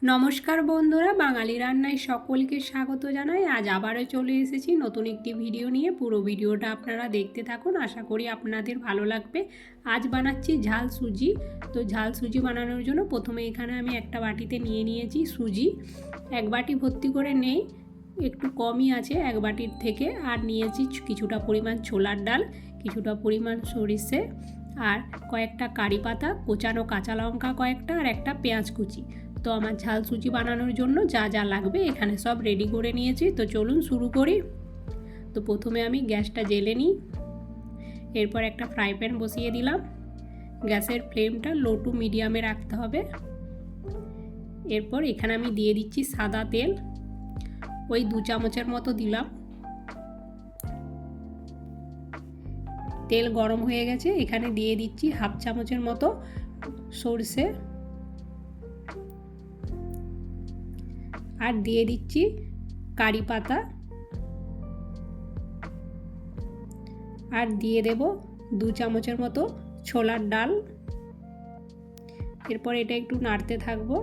নমস্কার বন্ধুরা, বাঙালি রান্নায় সকলকে স্বাগত জানাই। আজ আবারও চলে এসেছি নতুন একটি ভিডিও নিয়ে। পুরো ভিডিওটা আপনারা দেখতে থাকুন, আশা করি আপনাদের ভালো লাগবে। আজ বানাচ্ছি ঝাল সুজি। তো ঝাল সুজি বানানোর জন্য প্রথমে এখানে আমি একটা বাটিতে নিয়ে নিয়েছি সুজি। এক বাটি ভর্তি করে নেই, একটু কমই আছে এক বাটির থেকে। আর নিয়েছি কিছুটা পরিমাণ ছোলার ডাল, কিছুটা পরিমাণ সরিষে, আর কয়েকটা কারি পাতা, কোচানো কাঁচা লঙ্কা কয়েকটা, আর একটা পেঁয়াজ কুচি। তো আমার ঝাল সুজি বানানোর জন্য যা যা লাগবে এখানে সব রেডি করে নিয়েছি। তো চলুন শুরু করি। তো প্রথমে আমি গ্যাসটা জ্বেলে নিই, এরপর একটা ফ্রাই প্যান বসিয়ে দিলাম। গ্যাসের ফ্লেমটা লো টু মিডিয়ামে রাখতে হবে। এরপর এখানে আমি দিয়ে দিচ্ছি সাদা তেল, ওই 2 চামচের মতো দিলাম। তেল গরম হয়ে গেছে, এখানে দিয়ে দিচ্ছি হাফ চামচের মতো সরষে, আর দিয়ে দিচ্ছি কারি পাতা, আর দিয়ে দেব 2 চামচের মতো ছোলার ডাল। এরপর এটা একটু নাড়তে থাকবো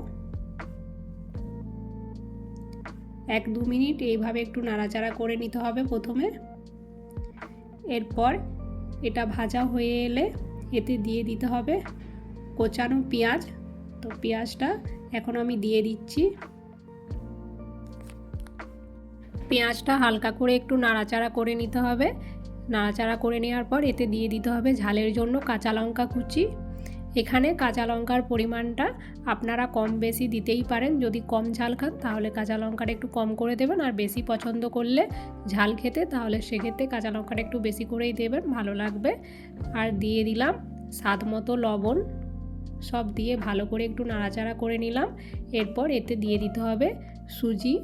1-2 মিনিট। এইভাবে একটু নাড়াচাড়া করে নিতে হবে প্রথমে। এরপর এটা ভাজা হয়ে এলে এতে দিয়ে দিতে হবে কোচানো পেঁয়াজ। তো পেঁয়াজটা এখন আমি দিয়ে দিচ্ছি। পেঁয়াজটা হালকা করে একটু নাড়াচাড়া করে নিতে হবে। নাড়াচাড়া করে নেওয়ার পর এতে দিয়ে দিতে হবে ঝালের জন্য কাঁচা লঙ্কা কুচি। এখানে কাঁচা লঙ্কার পরিমাণটা আপনারা কম বেশি দিতেই পারেন। যদি কম ঝাল খান তাহলে কাঁচা লঙ্কাটা একটু কম করে দেবেন, আর বেশি পছন্দ করলে ঝাল খেতে তাহলে সেক্ষেত্রে কাঁচা লঙ্কাটা একটু বেশি করেই দেবেন, ভালো লাগবে। আর দিয়ে দিলাম স্বাদ মতো লবণ। সব দিয়ে ভালো করে একটু নাড়াচাড়া করে নিলাম। এরপর এতে দিয়ে দিতে হবে সুজি।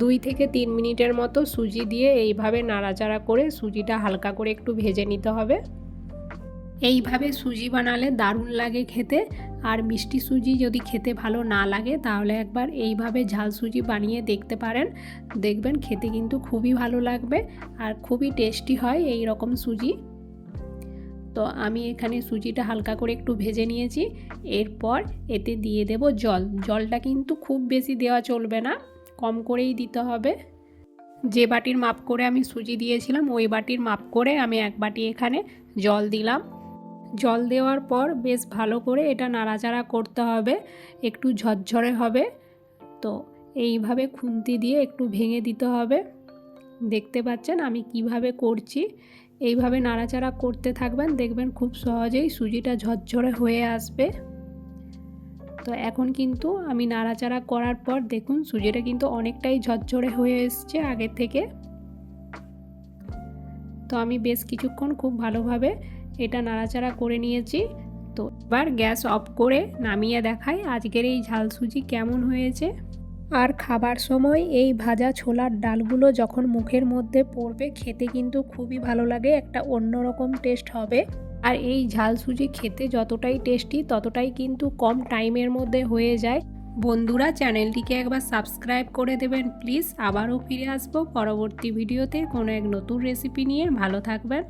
2 থেকে 3 মিনিটের মতো সুজি দিয়ে এইভাবে নাড়াচাড়া করে সুজিটা হালকা করে একটু ভেজে নিতে হবে। এইভাবে সুজি বানালে দারুণ লাগে খেতে। আর মিষ্টি সুজি যদি খেতে ভালো না লাগে তাহলে একবার এইভাবে ঝাল সুজি বানিয়ে দেখতে পারেন, দেখবেন খেতে কিন্তু খুবই ভালো লাগবে আর খুবই টেস্টি হয় এই রকম সুজি। তো আমি এখানে সুজিটা হালকা করে একটু ভেজে নিয়েছি। এরপর এতে দিয়ে দেব জল। জলটা কিন্তু খুব বেশি দেওয়া চলবে না, কম করেই দিতে হবে। যে বাটির মাপ করে আমি সুজি দিয়েছিলাম ওই বাটির মাপ করে আমি 1 বাটি এখানে জল দিলাম। জল দেওয়ার পর বেশ ভালো করে এটা নাড়াচাড়া করতে হবে, একটু ঝরঝরে হবে। তো এইভাবে খুন্তি দিয়ে একটু ভেঙে দিতে হবে। দেখতে পাচ্ছেন আমি কিভাবে করছি। এইভাবে নাড়াচাড়া করতে থাকবেন, দেখবেন খুব সহজেই সুজিটা ঝরঝরে হয়ে আসবে। তো এখন কিন্তু আমি নাড়াচাড়া করার পর দেখুন সুজিটা কিন্তু অনেকটাই ঝরঝরে হয়ে এসছে আগের থেকে। তো আমি বেশ কিছুক্ষণ খুব ভালোভাবে এটা নাড়াচাড়া করে নিয়েছি। তো এবার গ্যাস অফ করে নামিয়ে দেখাই আজকের এই ঝাল সুজি কেমন হয়েছে। আর খাবার সময় এই ভাজা ছোলার ডালগুলো যখন মুখের মধ্যে পড়বে খেতে কিন্তু খুবই ভালো লাগে, একটা অন্যরকম টেস্ট হবে। আর এই ঝাল সুজি খেতে যতটাই টেস্টি ততটাই কিন্তু কম টাইমের মধ্যে হয়ে যায়। বন্ধুরা, চ্যানেলটিকে একবার সাবস্ক্রাইব করে দেবেন প্লিজ। আবারও ফিরে আসবো পরবর্তী ভিডিওতে কোনো এক নতুন রেসিপি নিয়ে। ভালো থাকবেন।